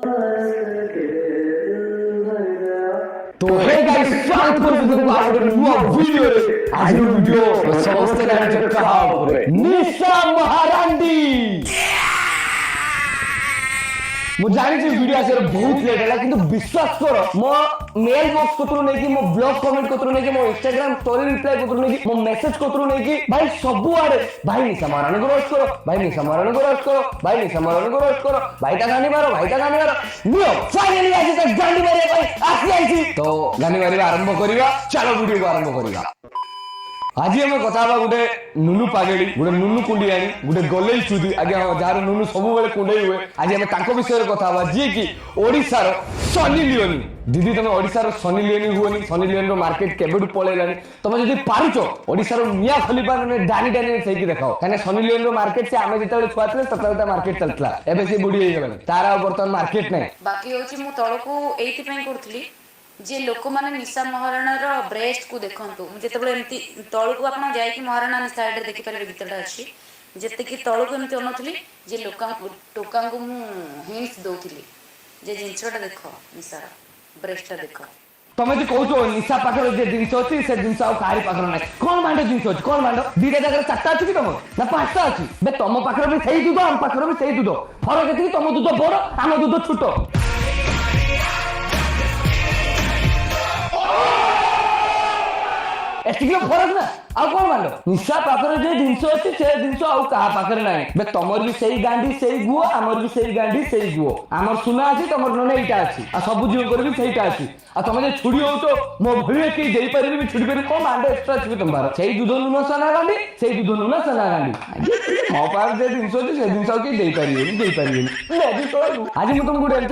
तो hey guys स्वागत करते तुमको आज एक न्यू वीडियो रे आज वीडियो समस्त जाने कहा ऊपर निशा महारानी मु जानि जे वीडियो आसे बहुत लेट होला किंतु विश्वास करो मो मेल बॉक्स कोतरो नै कि मो ब्लॉग कमेंट कोतरो नै कि मो इंस्टाग्राम स्टोरी रिप्लाई कोतरो नै कि मो मेसेज कोतरो नै कि भाई सब आड़े भाई निशा महारानी को रोस्ट करो भाई निशा महारानी को रोस्ट करो भाई निशा महारानी को रोस्ट करो भाई ता गानी मारो नियो फाइनली आज तक गानी मारे भाई आसी आइछी तो गानी मारे आरंभ करिवा चलो वीडियो को आरंभ करिवा आज हम कथा गोटे नुनु पागेड़ी गोटे नुनु कुंडियानी गोटे गलेई चुदी आगे जार नुनु सब बेले कुंडई हुए आज हम तांको विषय कथा जी कि ओडिशार सनी लियोनी दीदी तुम ओडिशार सनी लियोनी हुए सनी लियोनी मार्केट केबेडू पळेलानी तुम जदि पारुचो ओडिशार मिया खलीफा ने डानी डानी सही देखो कने सनी लियोनी मार्केट से आमे जेते छुआ थे ततलता मार्केट चलतला एबे से बुडी हे गेलानी तारा वर्तमान मार्केट नै बाकी होची मु तळको एथि पई करथली जे लोक माने निशा महाराणार ब्रेस्ट को देखंतु जेतेबेले एमती तळको आपण जाय कि महाराणा साइड रे देखि पारे गीतटा अछि जेते कि तळको एमती अनथली जे टोका को मु हिंट्स दोथली जे जिंसटा देखो निशा ब्रेस्टटा देखो तमे जे कहूचो निशा पाखर जे जिंस अछि से जिंस आ कारी पाखर नै कोन मांडो जिंस अछि कोन मांडो दीटा जगह चारटा अछि कि तम ना पांचटा अछि बे तम पाखर भी सही दूध हम पाखर भी सही दूध फरक एति तम दूध बड़ हम दूध छोटो एस्टिक फरक ना आ कोन मांडो निशा पाखर जे जिंस अछि से जिंस आ का पाखर नै बे तमर भी सही गांडी सही गुओ हमर भी सही गांडी सही गुओ हमर सुना अछि तमर नने एटा अछि आ सब जीव कर भी सहीटा अछि आ तमे जे छुडी हो तो मो भले के देई पारि भी छुडी पारि को मांडो एक्स्ट्रा अछि तमबार सही दूध नुना सना गांडी सही दूध नुना सना गांडी मो पार जे जिंस अछि से जिंस के देई पारि नै भी तो आज मु तुमको एमती